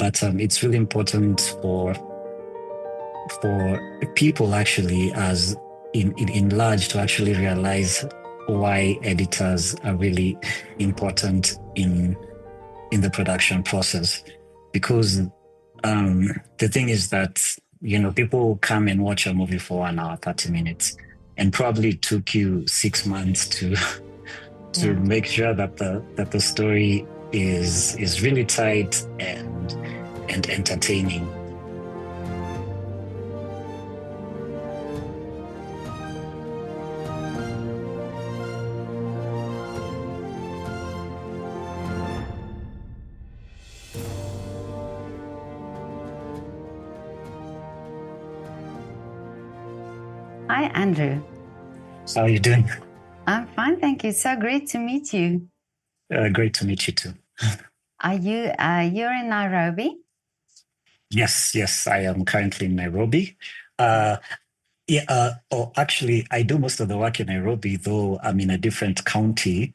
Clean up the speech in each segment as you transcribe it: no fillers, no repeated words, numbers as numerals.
but it's really important for people actually as in large to actually realize why editors are really important in the production process. Because the thing is that, people come and watch a movie for 1 hour, 30 minutes, and probably took you 6 months to make sure that the story is really tight and entertaining. Hi, Andrew. How are you doing? I'm fine, thank you. So great to meet you. Great to meet you too. Are you, you're in Nairobi? Yes, I am currently in Nairobi. Actually, I do most of the work in Nairobi, though I'm in a different county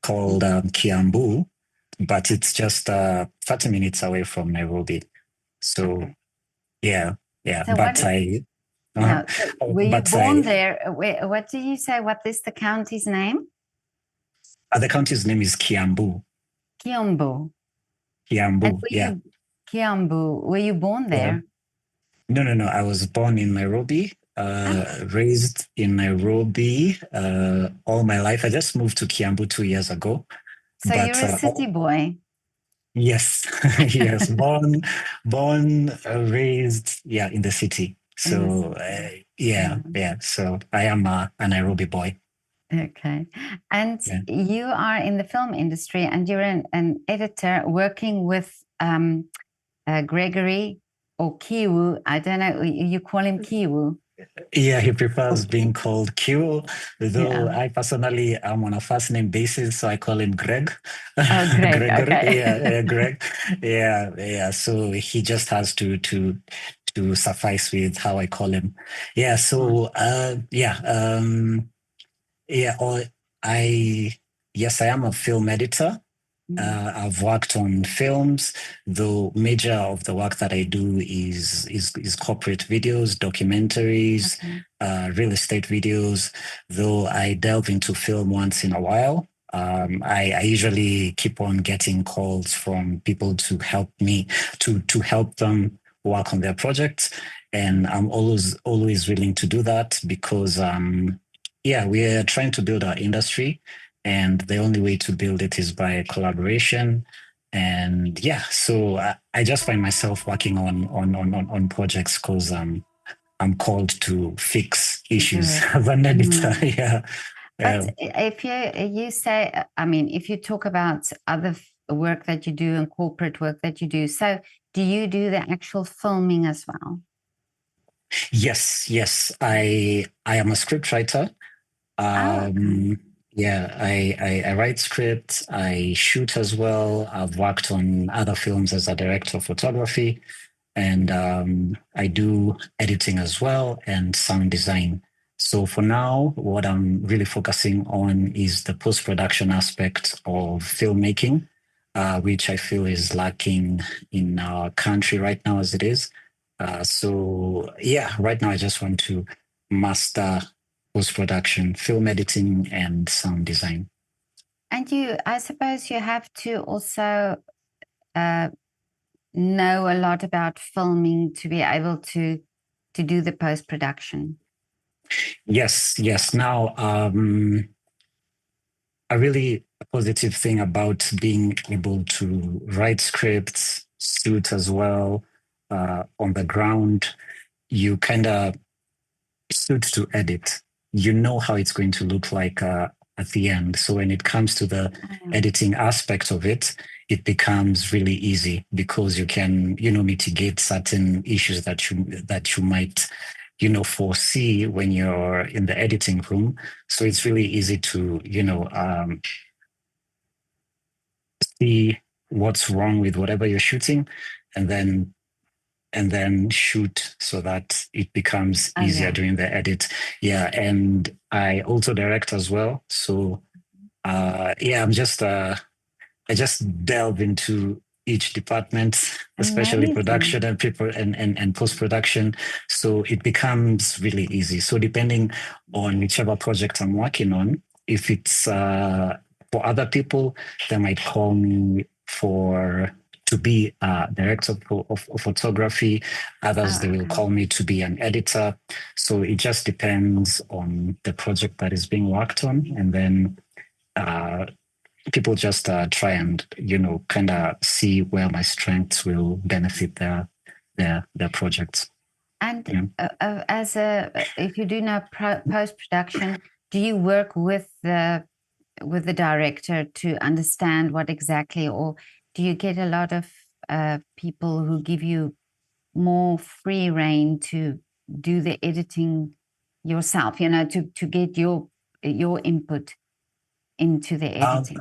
called Kiambu, but it's just 30 minutes away from Nairobi. So, Okay. yeah. So But were you born there? What do you say? What is the county's name? The county's name is Kiambu. Kiambu. Kiambu, yeah. Kiambu. Were you born there? No. I was born in Nairobi, raised in Nairobi all my life. I just moved to Kiambu 2 years ago. So you're a city boy? Yes, yes. Born, raised, in the city. So, yeah. So I am a Nairobi boy. Okay. And you are in the film industry and you're an editor working with Gregory or Kiwu. I don't know, you call him Kiwu. Yeah, he prefers being called Q, though I personally am on a first name basis, so I call him Greg. Oh, Greg. Gregory. Okay. Greg. Yeah. So he just has to suffice with how I call him. Yeah. So or I am a film editor. I've worked on films, though major of the work that I do is corporate videos, documentaries, real estate videos, though I delve into film once in a while. I usually keep on getting calls from people to help me, to help them work on their projects. And I'm always willing to do that because, we're trying to build our industry. And the only way to build it is by collaboration. And so I just find myself working on projects because I'm called to fix issues as an editor. Yeah. But if you say, I mean, if you talk about other work that you do and corporate work that you do, so do you do the actual filming as well? Yes. I am a scriptwriter. Yeah, I write scripts, I shoot as well. I've worked on other films as a director of photography, and I do editing as well and sound design. So for now, what I'm really focusing on is the post-production aspect of filmmaking, which I feel is lacking in our country right now as it is. Right now I just want to master post-production, film editing, and sound design. And I suppose you have to also know a lot about filming to be able to do the post-production. Yes. Now, a really positive thing about being able to write scripts, shoot as well, on the ground, you kind of shoot to edit. You know how it's going to look like at the end. So when it comes to the editing aspect of it, it becomes really easy because you can, mitigate certain issues that you might, foresee when you're in the editing room. So it's really easy to, see what's wrong with whatever you're shooting, and then shoot so that it becomes easier during the edit. Yeah, and I also direct as well. So I just delve into each department, especially Amazing. production and people and post-production. So it becomes really easy. So depending on whichever project I'm working on, if it's for other people, they might call me for to be a director of photography. Others, Oh, they will okay. call me to be an editor. So it just depends on the project that is being worked on. And then people just try and, kind of see where my strengths will benefit their projects. And Yeah. if you do now post production, do you work with the director to understand what exactly, or do you get a lot of people who give you more free reign to do the editing yourself? To get your input into the Um, editing.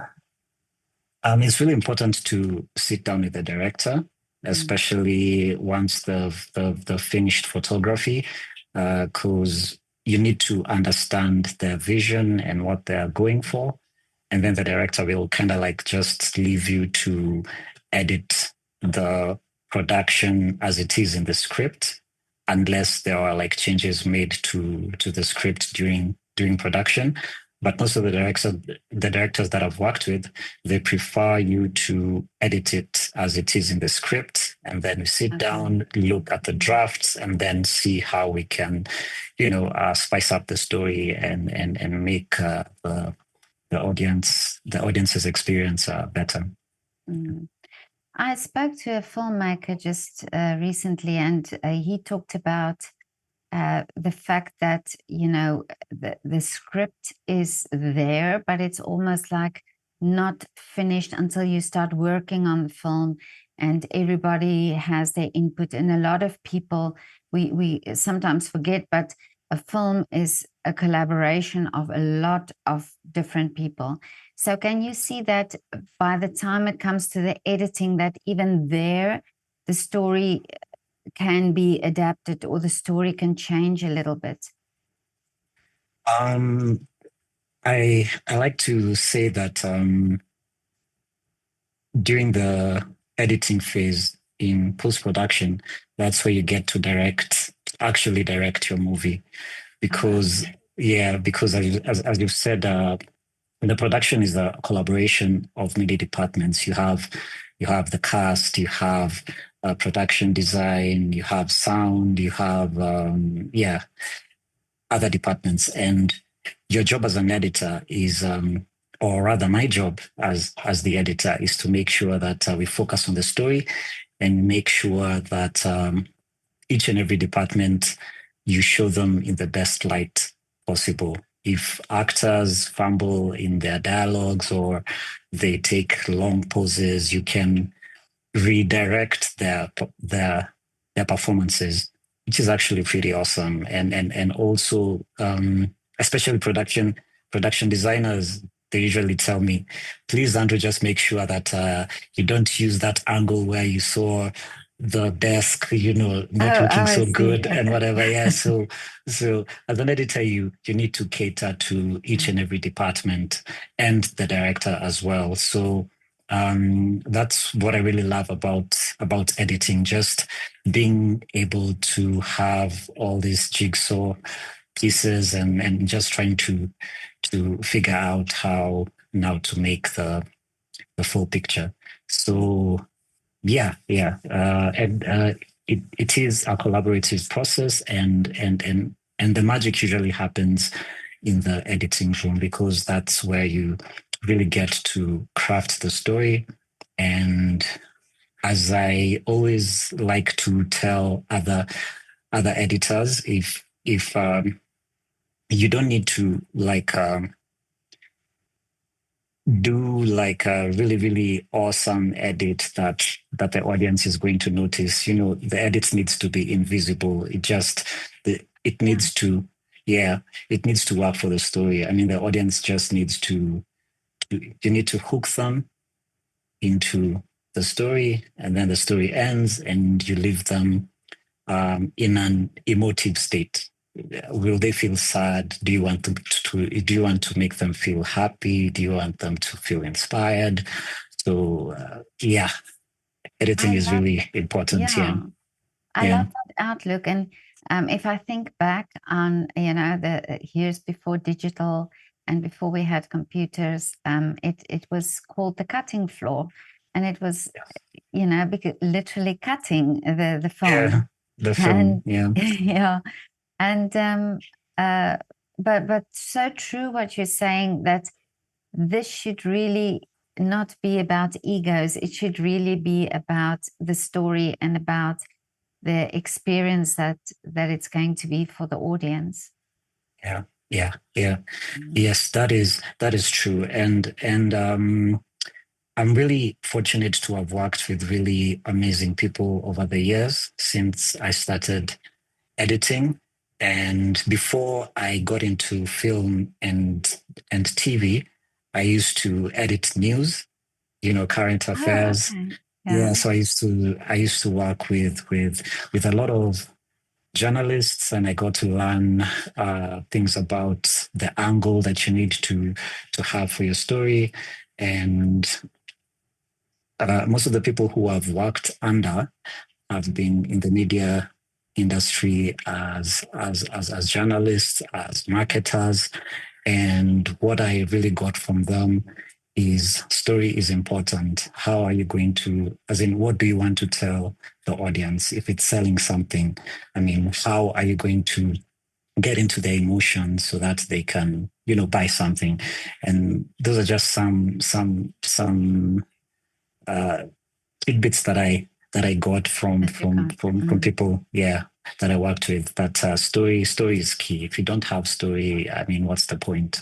it's really important to sit down with the director, especially once the finished photography, because you need to understand their vision and what they're going for. And then the director will kind of like just leave you to edit the production as it is in the script, unless there are like changes made to the script during production. But most of the directors that I've worked with, they prefer you to edit it as it is in the script, and then we sit Okay. down, look at the drafts, and then see how we can, spice up the story and make the audience's experience better. Mm. I spoke to a filmmaker just recently, and he talked about the fact that the script is there, but it's almost like not finished until you start working on the film, and everybody has their input. And a lot of people, we sometimes forget, but a film is a collaboration of a lot of different people. So can you see that by the time it comes to the editing, that even there, the story can be adapted, or the story can change a little bit? I like to say that during the editing phase in post-production, that's where you get to actually direct your movie. Because, because as you've said, the production is a collaboration of many departments. You have the cast, you have production design, you have sound, you have other departments, and your job as an editor is, or rather, my job as the editor is to make sure that we focus on the story and make sure that each and every department, you show them in the best light possible. If actors fumble in their dialogues or they take long pauses, you can redirect their performances, which is actually pretty awesome. And also, especially production designers, they usually tell me, please, Andrew, just make sure that you don't use that angle where you saw the desk, not looking I so see. good and whatever. Yeah. So as an editor, you need to cater to each and every department and the director as well. So that's what I really love about editing, just being able to have all these jigsaw pieces and just trying to figure out how now to make the full picture. So and it is a collaborative process, and the magic usually happens in the editing room, because that's where you really get to craft the story. And as I always like to tell other editors, if you don't need to do like a really really awesome edit that the audience is going to notice. The edit needs to be invisible. It needs to, it needs to work for the story. I mean, the audience just needs you need to hook them into the story, and then the story ends and you leave them in an emotive state. Will they feel sad? Do you want to make them feel happy? Do you want them to feel inspired? So editing I is love, really important. Yeah. yeah, I Yeah. love that outlook. And if I think back on, the years before digital and before we had computers, it was called the cutting floor, and it was, because literally cutting the Yeah. film, The film. and Yeah. yeah, and uh, but so true what you're saying, that this should really not be about egos. It should really be about the story and about the experience that it's going to be for the audience. Yeah. Yeah. Yeah. Mm. Yes, that is true. And I'm really fortunate to have worked with really amazing people over the years since I started editing. And before I got into film and TV, I used to edit news, current Oh, affairs. okay. Yeah, Yeah. so I used to work with a lot of journalists, and I got to learn things about the angle that you need to have for your story. And most of the people who I've worked under have been in the media industry as journalists, as marketers. And what I really got from them is story is important. How are you going to, as in, what do you want to tell the audience? If it's selling something, I mean, how are you going to get into their emotions so that they can, buy something? And those are just some uh, tidbits that I got from That you from got. from from people, yeah, that I worked with. But story is key. If you don't have story, I mean, what's the point,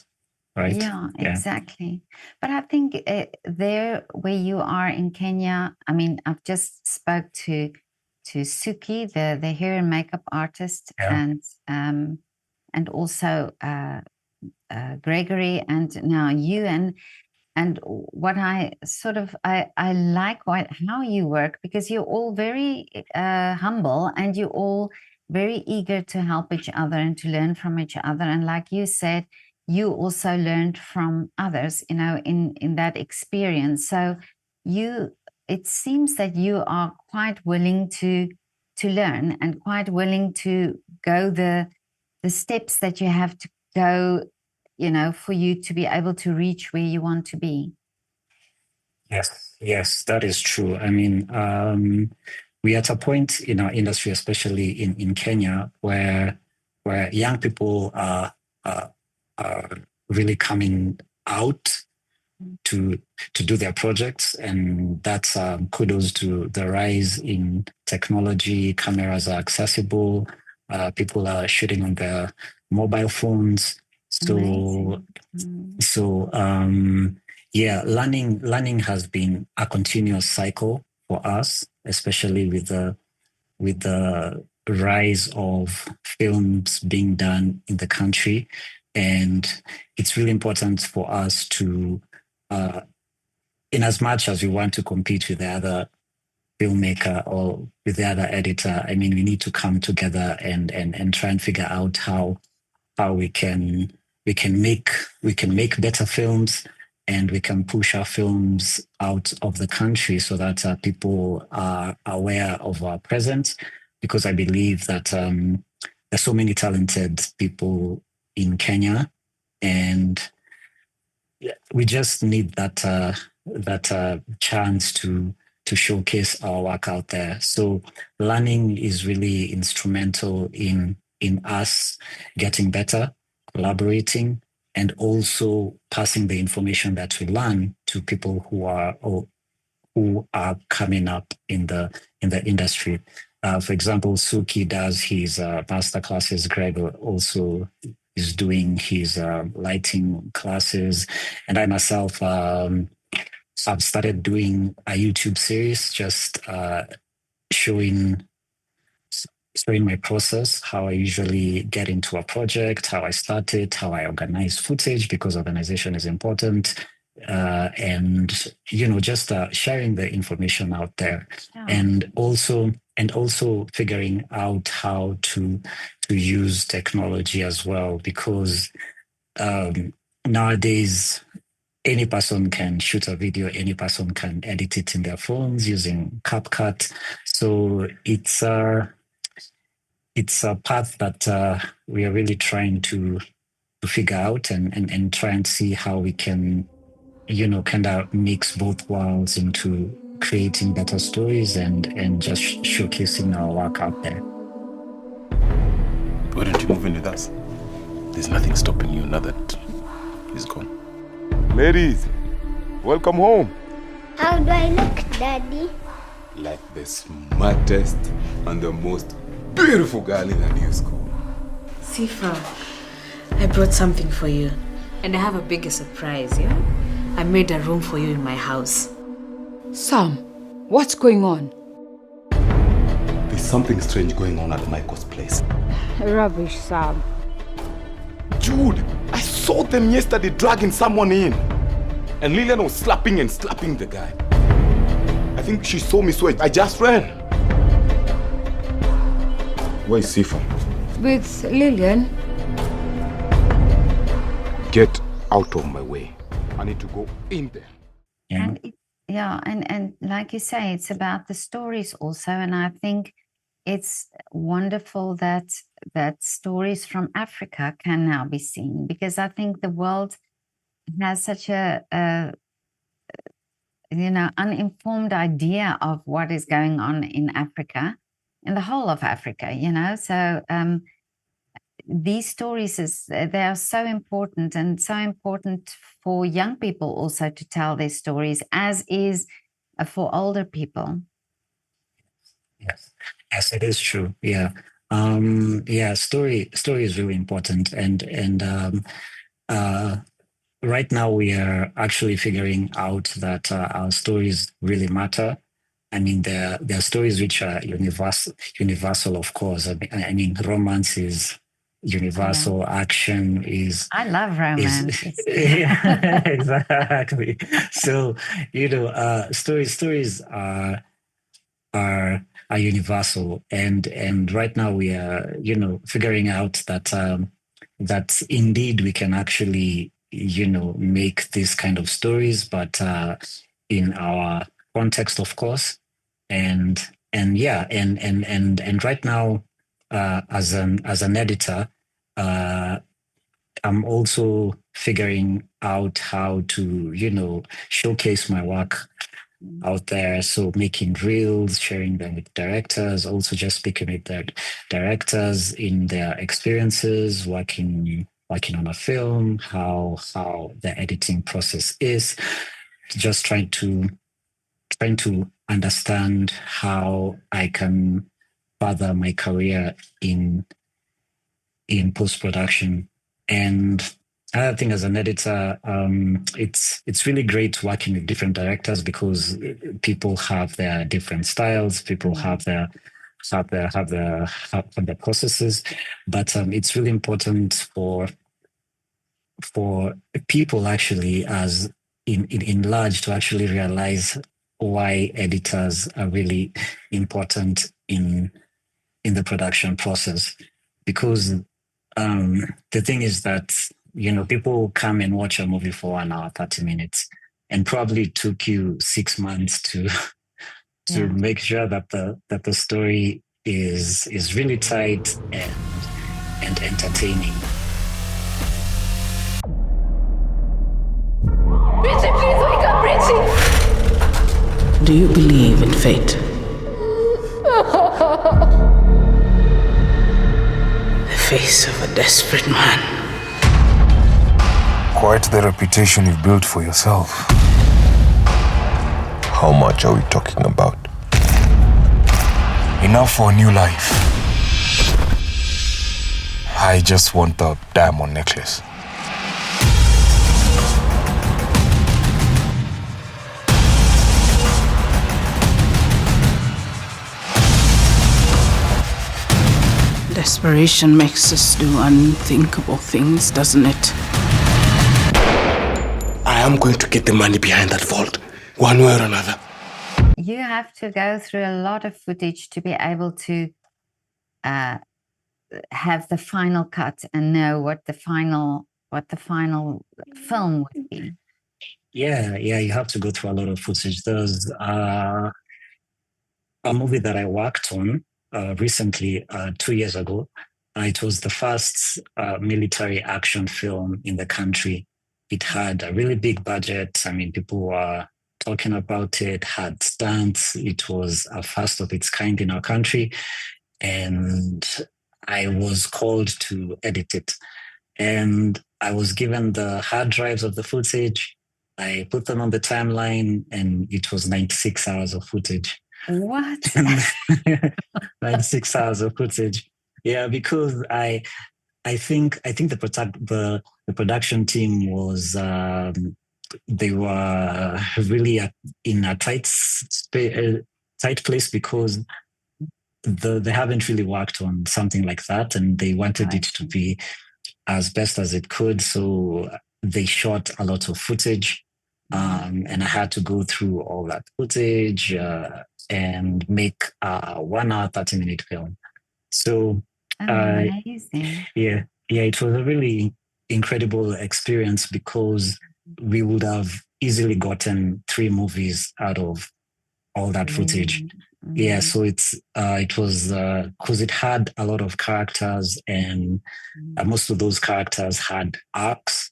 right? Yeah, Yeah, exactly. But I think there where you are in Kenya, I mean, I've just spoke to Suki, the hair and makeup artist, yeah, and also Gregory, and now you. And what I like how you work, because you're all very humble, and you're all very eager to help each other and to learn from each other. And like you said, you also learned from others, in that experience. So you, it seems that you are quite willing to learn, and quite willing to go the steps that you have to go, for you to be able to reach where you want to be. yes, that is true. I mean, we're at a point in our industry, especially in Kenya, where young people are really coming out to to do their projects, and that's kudos to the rise in technology. Cameras are accessible. People are shooting on their mobile phones. So Amazing. Mm. yeah, learning has been a continuous cycle for us, especially with the rise of films being done in the country. And it's really important for us to, in as much as we want to compete with the other filmmaker or with the other editor, I mean, we need to come together and try and figure out how we can make better films, and we can push our films out of the country so that people are aware of our presence. Because I believe that there's so many talented people in Kenya, and we just need that chance to showcase our work out there. So learning is really instrumental in us getting better, collaborating, and also passing the information that we learn to people who are coming up in the industry. For example, Suki does his master classes. Greg also is doing his lighting classes, and I myself have started doing a YouTube series, just showing showing my process, how I usually get into a project, how I start it, how I organize footage, because organization is important. And just sharing the information out there, Yeah. and also figuring out how to use technology as well, because nowadays any person can shoot a video, any person can edit it in their phones using CapCut. So it's a path that we are really trying to figure out and try and see how we can, kind of mix both worlds into creating better stories and just showcasing our work out there. Why don't you move in with us? There's nothing stopping you now that he's gone. Ladies, welcome home. How do I look, Daddy? Like the smartest and the most beautiful girl in the new school. Sifa, I brought something for you. And I have a bigger surprise, yeah? I made a room for you in my house. Sam, what's going on? There's something strange going on at Michael's place. Rubbish, Sam. Jude, I saw them yesterday dragging someone in. And Lillian was slapping the guy. I think she saw me, so I just ran. Where is Sifa? With Lillian? Get out of my way. I need to go in there. Yeah. And like you say, it's about the stories also. And I think it's wonderful that stories from Africa can now be seen, because I think the world has such a uninformed idea of what is going on in Africa, in the whole of Africa, So these stories, they are so important, and so important for young people also to tell their stories, as is for older people. Yes, it is true. Yeah. Story is really important. And right now we are actually figuring out that our stories really matter. I mean, there are stories which are universal, of course. I mean, romance is universal. Yeah. Action is. I love romance. Yeah, exactly. So, stories are universal, and right now we are figuring out that indeed we can actually make these kind of stories, but in our context, of course. And right now, as an editor, I'm also figuring out how to showcase my work out there. So making reels, sharing them with directors, also just speaking with the directors in their experiences working on a film, how the editing process is, just trying to understand how I can further my career in post-production. And another thing, as an editor, it's really great working with different directors, because people have their different styles. People have their processes, but it's really important for people actually, as in large, to actually realize why editors are really important in the production process, because the thing is that people come and watch a movie for 1 hour, 30 minutes, and probably took you 6 months to make sure that the story is really tight and entertaining. Richie, please wake up, Richie! Do you believe in fate? The face of a desperate man. Quite the reputation you've built for yourself. How much are we talking about? Enough for a new life. I just want the diamond necklace. Desperation makes us do unthinkable things, doesn't it? I am going to get the money behind that vault, one way or another. You have to go through a lot of footage to be able to have the final cut and know what the final film would be. Yeah, you have to go through a lot of footage. There's a movie that I worked on recently, 2 years ago. It was the first military action film in the country. It had a really big budget. I mean, people were talking about it, had stunts. It was a first of its kind in our country. And I was called to edit it. And I was given the hard drives of the footage. I put them on the timeline, and it was 96 hours of footage. What? 96 hours of footage. Yeah, because I think the production team was they were really in a tight place because they haven't really worked on something like that, and they wanted it to be as best as it could. So they shot a lot of footage, and I had to go through all that footage and make a 1 hour, 30-minute film. So Amazing. yeah, it was a really incredible experience because we would have easily gotten 3 movies out of all that footage. Yeah, so it was because it had a lot of characters, and most of those characters had arcs.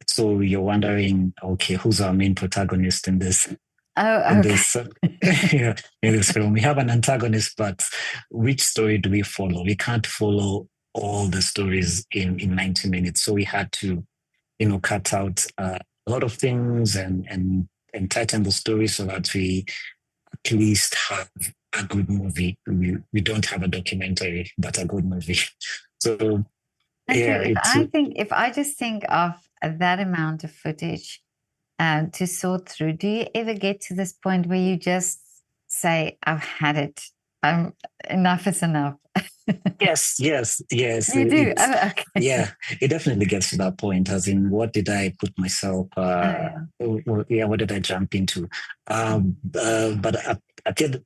So you're wondering, okay, who's our main protagonist in this? Oh, okay. In this film, we have an antagonist, but which story do we follow? We can't follow all the stories in 90 minutes, so we had to, cut out a lot of things and tighten the story so that we at least have a good movie. We don't have a documentary, but a good movie. So Andrew, if I just think of that amount of footage to sort through, do you ever get to this point where you just say, "I've had it. Enough is enough"? Yes. You do. Okay. Yeah, it definitely gets to that point. As in, what did I put myself? What did I jump into? But at the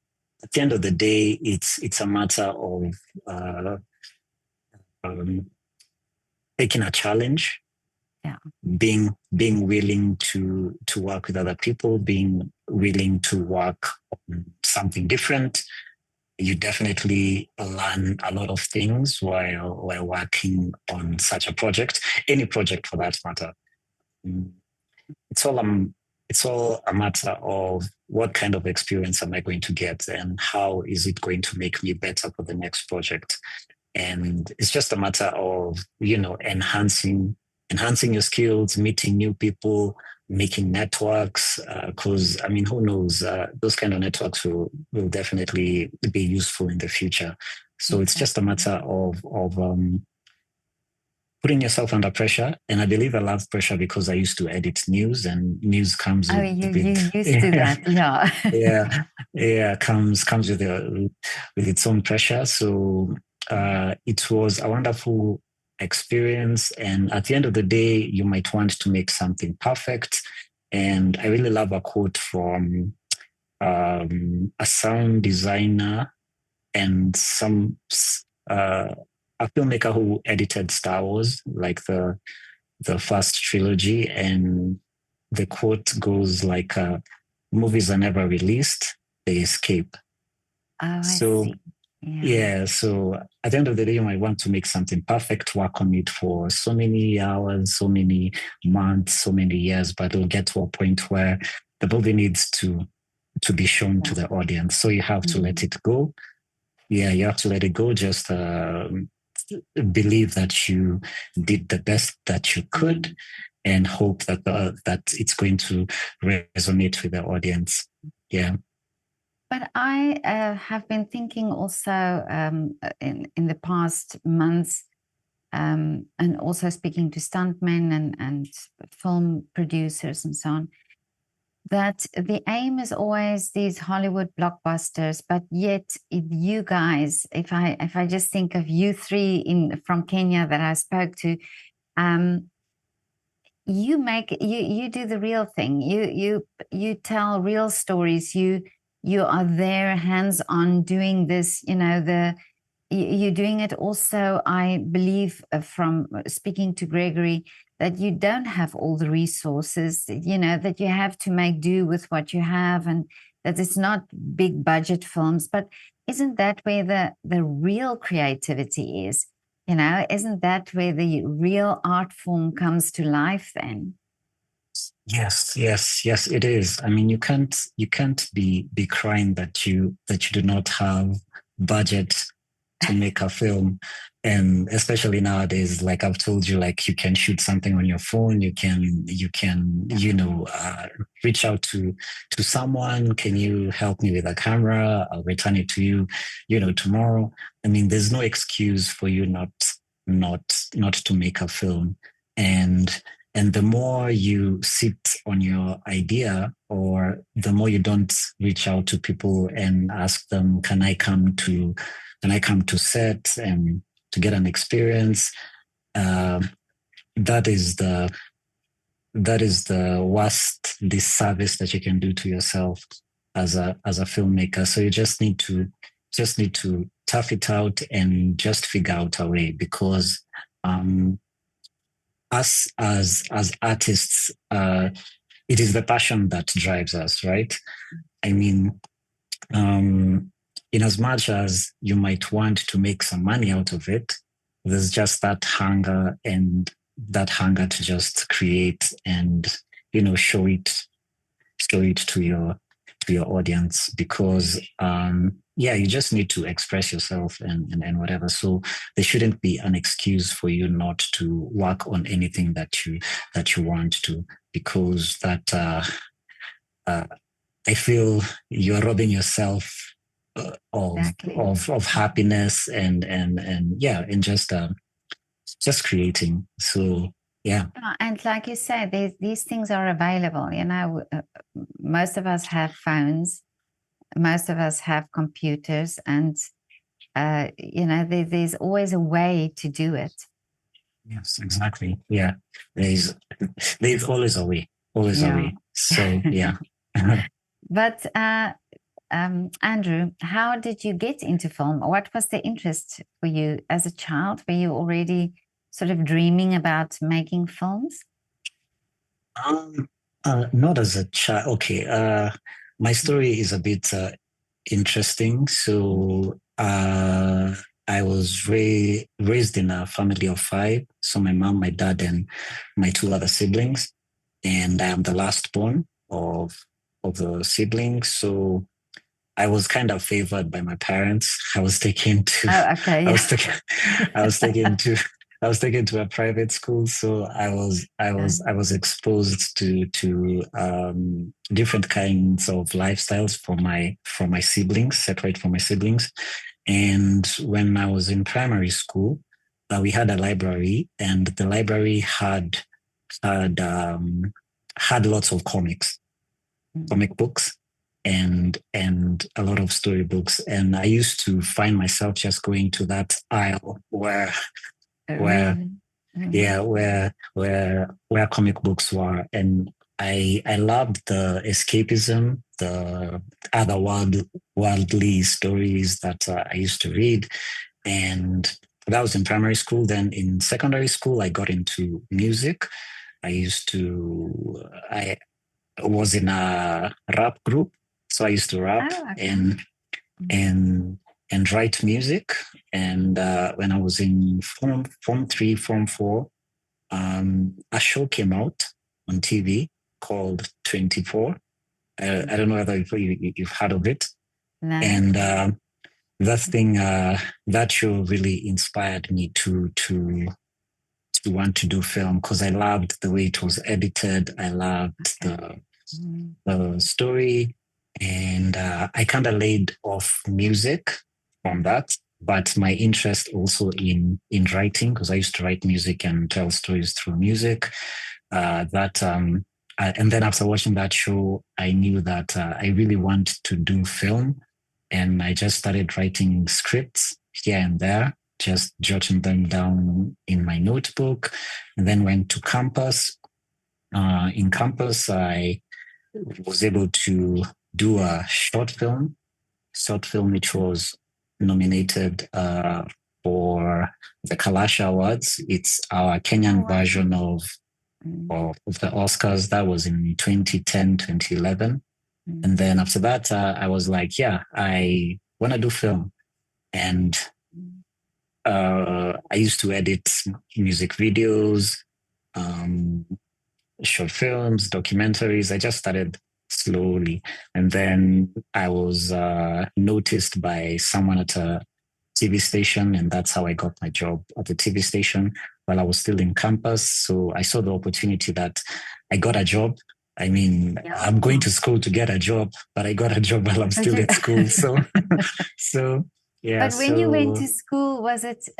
end of the day, it's a matter of taking a challenge. Yeah. Being willing to work with other people, being willing to work on something different. You definitely learn a lot of things while working on such a project, any project for that matter. It's all a matter of what kind of experience am I going to get, and how is it going to make me better for the next project. And it's just a matter of, enhancing your skills, meeting new people, making networks. Because who knows? Those kind of networks will definitely be useful in the future. So it's just a matter of putting yourself under pressure. And I believe I love pressure because I used to edit news, and news comes with you used to that, yeah. Comes with its own pressure. So it was a wonderful experience, and at the end of the day, you might want to make something perfect. And I really love a quote from a sound designer and a filmmaker who edited Star Wars, like the first trilogy, and the quote goes like, "Movies are never released; they escape." I So see. so at the end of the day, you might want to make something perfect, work on it for so many hours, so many months, so many years, but it'll get to a point where the movie needs to be shown to the audience. So you have to let it go. Yeah, you have to let it go. Just believe that you did the best that you could, and hope that that it's going to resonate with the audience. Yeah. But I have been thinking also in the past months, and also speaking to stuntmen and film producers and so on, that the aim is always these Hollywood blockbusters, but yet you guys, if I just think of you three from Kenya that I spoke to, you do the real thing. You tell real stories. You are there, hands on, doing this. You're doing it also. I believe from speaking to Gregory that you don't have all the resources, you know, that you have to make do with what you have, and that it's not big budget films. But isn't that where the real creativity is? You know, isn't that where the real art form comes to life then? Yes, it is. I mean, you can't be crying that you do not have budget to make a film. And especially nowadays, like I've told you, like you can shoot something on your phone, you can reach out to someone. Can you help me with a camera? I'll return it to you, tomorrow. I mean, there's no excuse for you not to make a film. And the more you sit on your idea, or the more you don't reach out to people and ask them, can I come to set and to get an experience? That is the worst disservice that you can do to yourself as a filmmaker. So you just need to tough it out and just figure out a way, because us as artists, it is the passion that drives us, right? I mean, in as much as you might want to make some money out of it, there's just that hunger to just create and, show it to your audience, because you just need to express yourself and whatever. So there shouldn't be an excuse for you not to work on anything that you want to, because that I feel you're robbing yourself of happiness and just creating. So yeah. And like you said, these things are available. Most of us have phones, most of us have computers, and there's always a way to do it. Yes, exactly. Yeah, there's always a way, always a way. So yeah. But Andrew, how did you get into film? What was the interest for you as a child? Were you already sort of dreaming about making films? Not as a child. Okay. My story is a bit interesting. So I was raised in a family of 5. So my mom, my dad, and my 2 other siblings, and I am the last born of the siblings. So I was kind of favored by my parents. I was taken to. Oh, okay. I was taken to a private school, so I was exposed to different kinds of lifestyles from my siblings, separate from my siblings. And when I was in primary school, we had a library, and the library had lots of comic books, and a lot of storybooks. And I used to find myself just going to that aisle where comic books were. And I loved the escapism, the otherworldly stories that I used to read. And that was in primary school. Then in secondary school, I got into music. I was in a rap group, so I used to rap and write music. And when I was in form 3, form 4, a show came out on TV called 24. I don't know whether you've heard of it. No. And that show really inspired me to want to do film, because I loved the way it was edited. I loved the story, and I kind of laid off music from that. But my interest also in writing, because I used to write music and tell stories through music. And then after watching that show, I knew that I really wanted to do film, and I just started writing scripts here and there, just jotting them down in my notebook, and then went to campus. In campus, I was able to do a short film which was nominated for the Kalasha Awards. It's our Kenyan version of of the Oscars. That was in 2010, 2011. And then after that, I was like, yeah, I want to do film. And I used to edit music videos, short films, documentaries. I just started slowly. And then I was noticed by someone at a TV station, and that's how I got my job at the TV station while I was still in campus. So I saw the opportunity that I got a job. I mean, I'm going to school to get a job, but I got a job while I'm still at school. So, yeah. But when you went to school, was it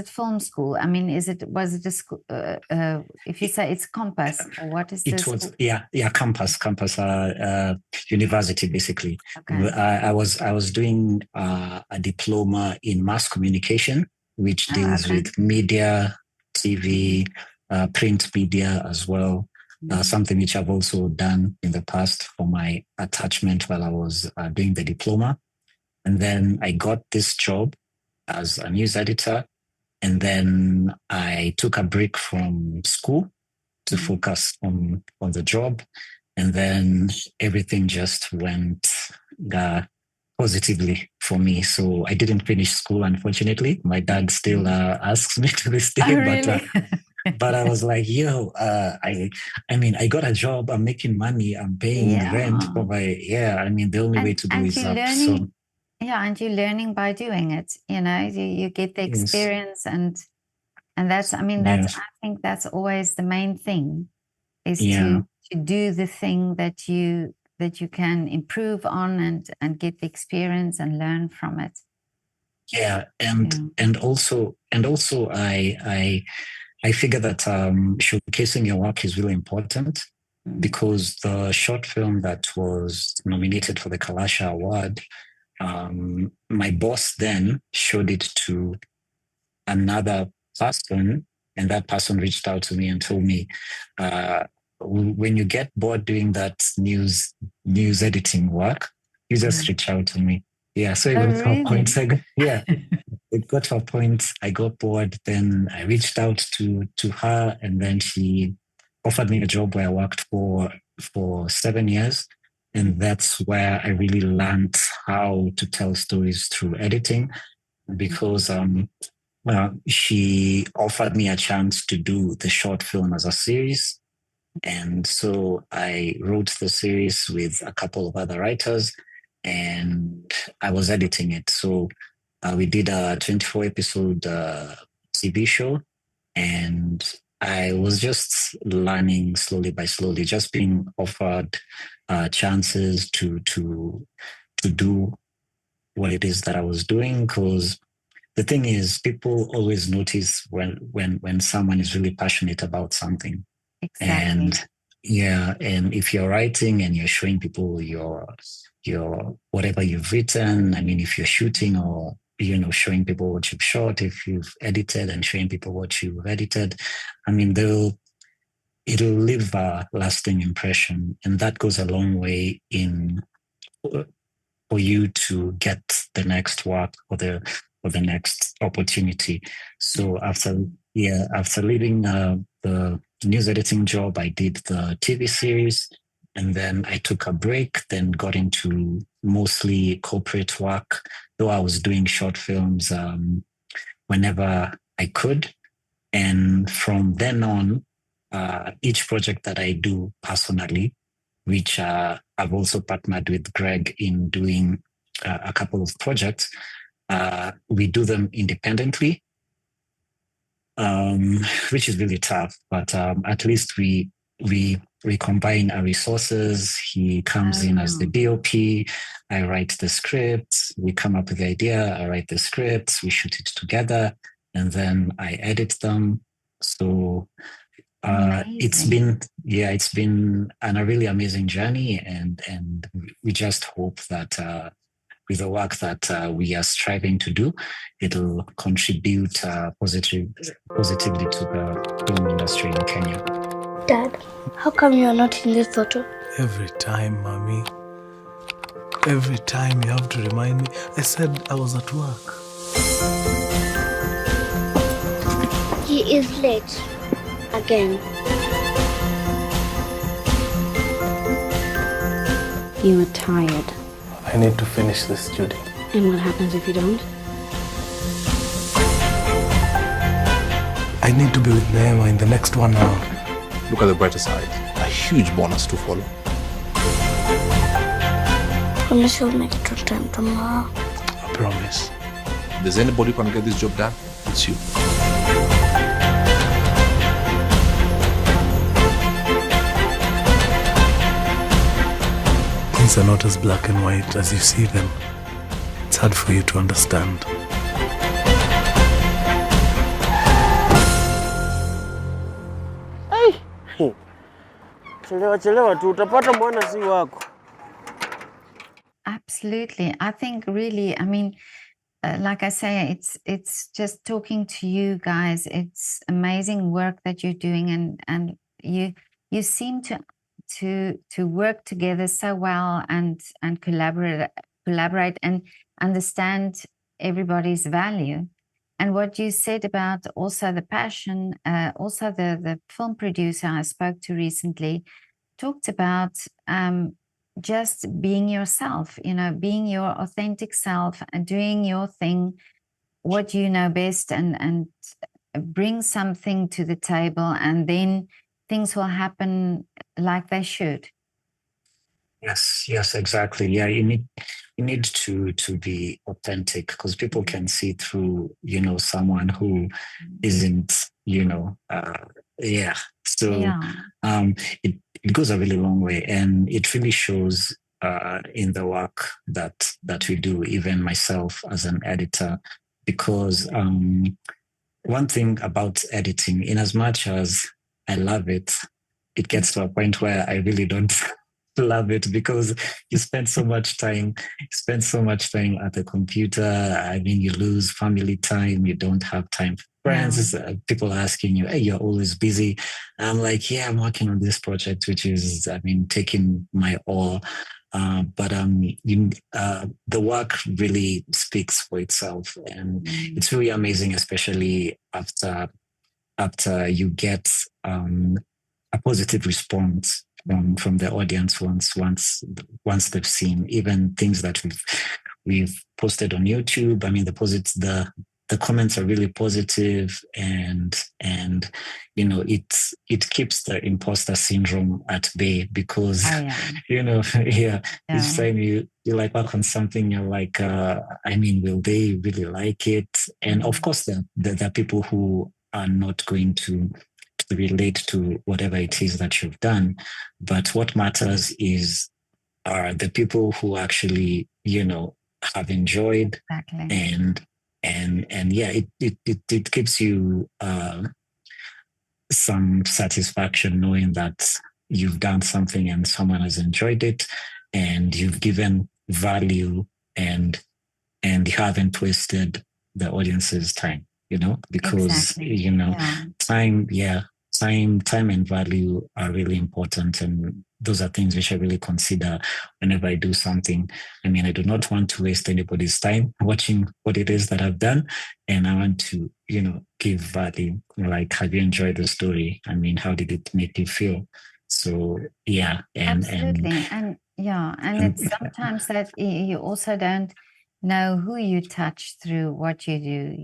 film school? I mean, was it a school? If you say it's campus, or what is this? It was campus, university basically. Okay. I was doing a diploma in mass communication, which deals with media, TV, print media as well. Something which I've also done in the past for my attachment while I was doing the diploma. And then I got this job as a news editor. And then I took a break from school to focus on the job. And then everything just went positively for me. So I didn't finish school, unfortunately. My dad still asks me to this day. Oh, really? But I was like, I mean, I got a job. I'm making money. I'm paying rent for my, I mean, the only way to do is up. So. Yeah, and you're learning by doing it. You know, you get the experience, and that's. I mean, I think that's always the main thing, is to do the thing that you can improve on and get the experience and learn from it. Yeah, and also I figure that showcasing your work is really important, because the short film that was nominated for the Kalasha Award. My boss then showed it to another person, and that person reached out to me and told me, when you get bored doing that news editing work, you just reach out to me. Yeah, so it got to a point. It got to a point. I got bored. Then I reached out to her, and then she offered me a job where I worked for 7 years. And that's where I really learned how to tell stories through editing, because she offered me a chance to do the short film as a series. And so I wrote the series with a couple of other writers, and I was editing it. So we did a 24-episode TV show, and I was just learning slowly by slowly, just being offered chances to do what it is that I was doing. Because the thing is, people always notice when someone is really passionate about something. Exactly. And if you're writing and you're showing people your whatever you've written, I mean, if you're shooting or showing people what you've shot, if you've edited and showing people what you've edited, I mean, it'll leave a lasting impression, and that goes a long way for you to get the next work or the next opportunity. So after leaving the news editing job, I did the TV series, and then I took a break, then got into mostly corporate work, though I was doing short films whenever I could. And from then on, each project that I do personally, which I've also partnered with Greg in doing a couple of projects, we do them independently, which is really tough. But at least we combine our resources. He comes in as the DOP. I write the scripts. We come up with the idea. I write the scripts. We shoot it together, and then I edit them. So it's been a really amazing journey, and we just hope that with the work that we are striving to do, it'll contribute positively to the film industry in Kenya. Dad, how come you're not in this photo? Every time, Mommy. Every time you have to remind me. I said I was at work. He is late. Again. You are tired. I need to finish this, Judy. And what happens if you don't? I need to be with Neema in the next 1 hour. Look at the brighter side. A huge bonus to follow. Promise you'll make it on time tomorrow. I promise. If there's anybody who can get this job done, it's you. Things are not as black and white as you see them. It's hard for you to understand. Chelewa tu utapata mwana si wako. Absolutely. I think really, I mean, like I say, it's just talking to you guys. It's amazing work that you're doing, and you seem to work together so well and collaborate and understand everybody's value. And what you said about also the passion, also the film producer I spoke to recently talked about just being yourself, being your authentic self and doing your thing, what you know best, and bring something to the table, and then things will happen like they should. Yes, exactly. Yeah, you need to be authentic, because people can see through, someone who isn't, yeah. So Yeah. It goes a really long way, and it really shows in the work that we do, even myself as an editor, because one thing about editing, in as much as I love it, it gets to a point where I really don't love it, because you spend so much time at the computer. I mean, you lose family time, you don't have time for friends. People are asking you, hey, you're always busy. I'm like, yeah, I'm working on this project, which is, taking my all. But the work really speaks for itself, and it's really amazing, especially after you get a positive response from the audience once they've seen even things that we've posted on YouTube. I mean, the comments are really positive, and it keeps the imposter syndrome at bay, because each time you like work on something, you're like, will they really like it? And of course, there are people who are not going to relate to whatever it is that you've done, but what matters are the people who actually have enjoyed. Exactly. And yeah, it gives you some satisfaction knowing that you've done something and someone has enjoyed it, and you've given value, and you haven't wasted the audience's time, because time and value are really important, and those are things which I really consider whenever I do something. I mean, I do not want to waste anybody's time watching what it is that I've done, and I want to give value. Like, have you enjoyed the story? I mean, how did it make you feel? So yeah, absolutely. And it's sometimes that you also don't know who you touch through what you do,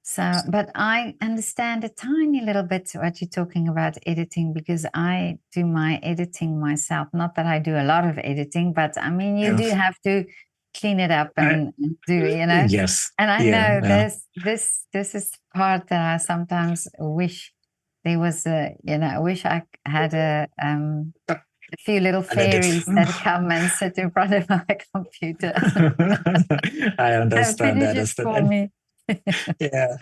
So, but I understand a tiny little bit what you're talking about editing, because I do my editing myself. Not that I do a lot of editing, but I mean, you do have to clean it up and do, Yes. And I know this is the part that I sometimes wish there was I wish I had a few little fairies that come and sit in front of my computer. I understand. And finish it for me. Yeah,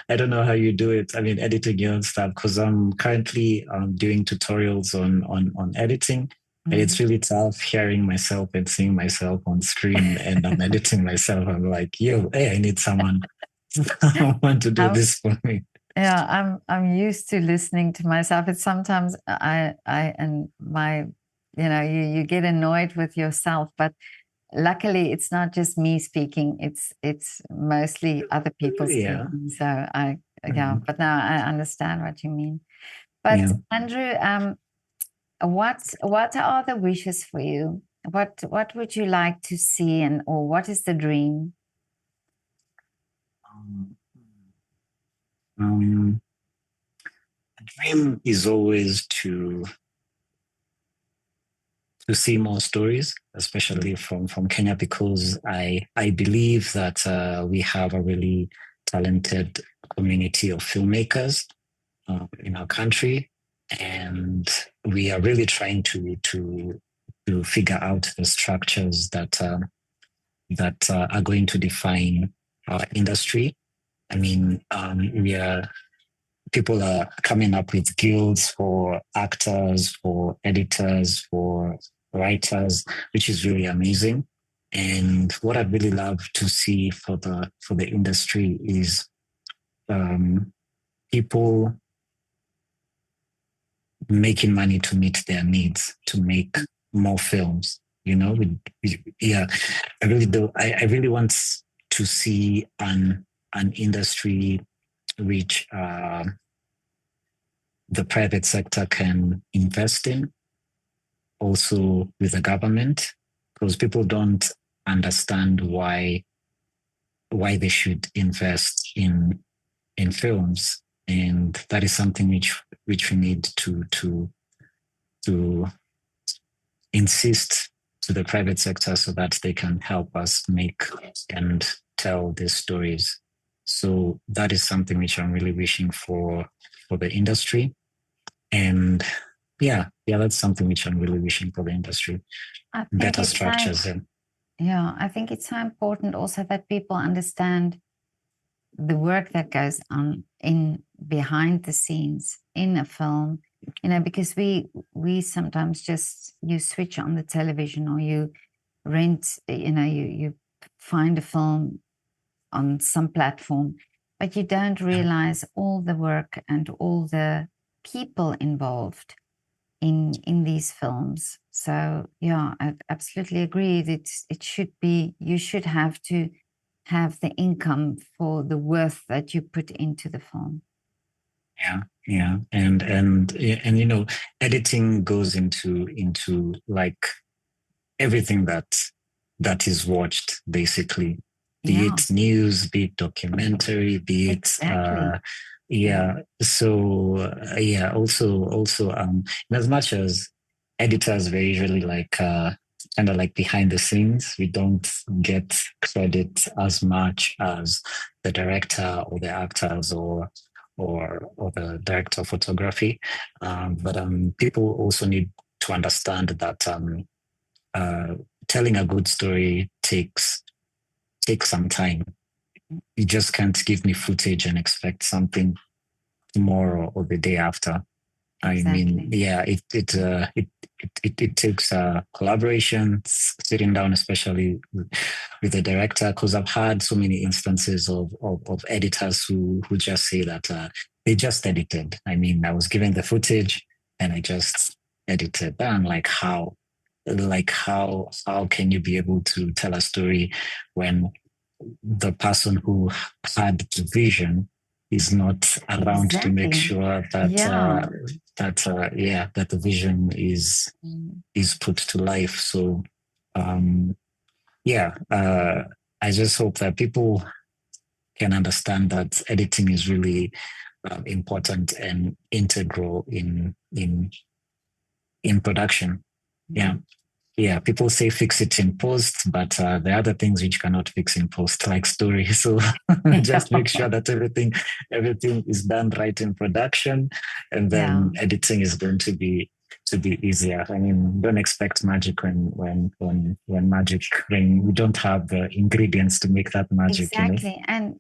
I don't know how you do it. I mean, editing your own stuff, because I'm currently doing tutorials on editing, and it's really tough hearing myself and seeing myself on screen, and I'm editing myself. I'm like, hey, I need someone to do this for me. Yeah, I'm used to listening to myself. It's sometimes you get annoyed with yourself, but luckily it's not just me speaking, it's mostly other people speaking. So but now I understand what you mean. But Andrew, what are the wishes for you? What would you like to see, or what is the dream? The dream is always to see more stories, especially from Kenya, because I believe that we have a really talented community of filmmakers in our country, and we are really trying to figure out the structures that are going to define our industry. I mean, people are coming up with guilds for actors, for editors, for writers, which is really amazing. And what I'd really love to see for the industry is people making money to meet their needs, to make more films. Yeah, I really do. I really want to see an industry which the private sector can invest in, also with the government, because people don't understand why they should invest in films, and that is something which we need to insist to the private sector so that they can help us make and tell these stories. So that is something which I'm really wishing for the industry. And yeah, that's something which I'm really wishing for the industry. Better structures. Yeah, I think it's so important also that people understand the work that goes on in behind the scenes in a film, because we sometimes you switch on the television, or you rent, you find a film on some platform, but you don't realize all the work and all the people involved in these films. So yeah, I absolutely agree. It should be, you should have to have the income for the worth that you put into the film. Yeah, and editing goes into like everything that is watched, basically, be it news, be it documentary, be it also in as much as editors were usually like kind of like behind the scenes, we don't get credit as much as the director or the actors or the director of photography, but people also need to understand that telling a good story takes some time. You just can't give me footage and expect something tomorrow or the day after. Exactly. I mean, yeah, it takes collaboration, sitting down, especially with the director, because I've had so many instances of editors who just say that they just edited. I mean, I was given the footage and I just edited. And like how can you be able to tell a story when the person who had the vision is not around to make sure that that the vision is put to life? So I just hope that people can understand that editing is really important and integral in production. Yeah, people say fix it in post, but there are other things which cannot fix in post, like story. So just make sure that everything is done right in production, and then editing is going to be easier. I mean, don't expect magic when we don't have the ingredients to make that magic. Exactly, and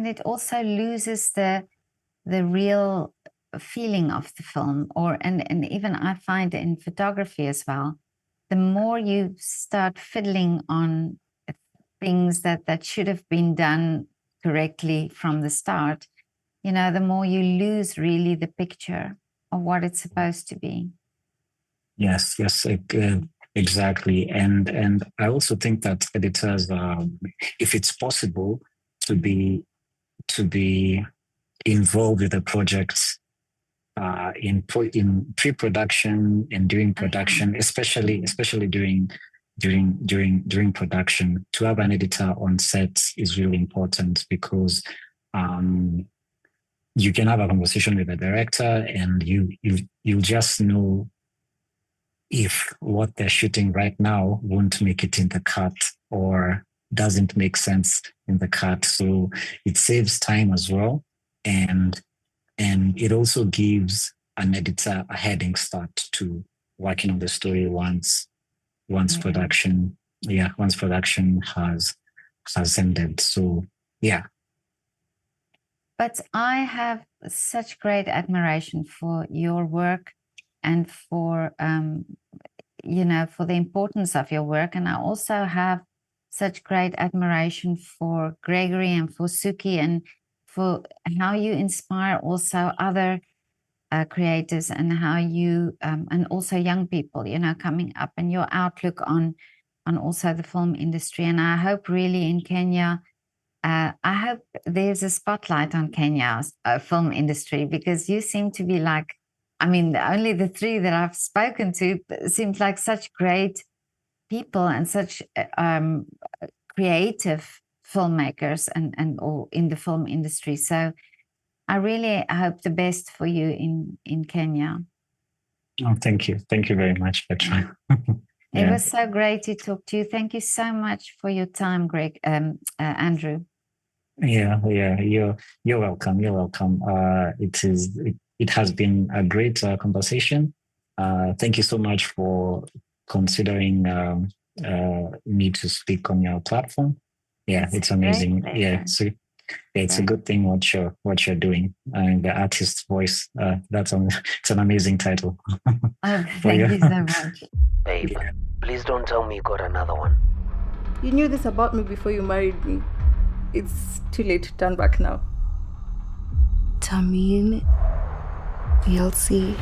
it also loses the real feeling of the film, and even I find in photography as well. The more you start fiddling on things that should have been done correctly from the start, the more you lose really the picture of what it's supposed to be. Yes, exactly. And I also think that editors, if it's possible to be involved with the projects in pre-production and during production, especially during production. To have an editor on set is really important because you can have a conversation with the director and you'll just know if what they're shooting right now won't make it in the cut or doesn't make sense in the cut. So it saves time as well. And it also gives an editor a heading start to working on the story once production has ended. So yeah. But I have such great admiration for your work and for for the importance of your work. And I also have such great admiration for Gregory and for Suki and for how you inspire also other creators and how you and also young people, coming up, and your outlook on also the film industry. And I hope really in Kenya, I hope there's a spotlight on Kenya's film industry, because you seem to be like, only the three that I've spoken to seems like such great people and such creative filmmakers and all in the film industry. So I really hope the best for you in Kenya. Oh, thank you. Thank you very much, Petra. It was so great to talk to you. Thank you so much for your time, Andrew. Yeah. You're welcome. You're welcome. It has been a great conversation. Thank you so much for considering me to speak on your platform. Yeah, it's amazing. Yeah, so it's a good thing what you're doing. And the artist's voice. It's an amazing title. Oh, thank you so much. Babe, please don't tell me you got another one. You knew this about me before you married me. It's too late to turn back now. Tamim, VLC.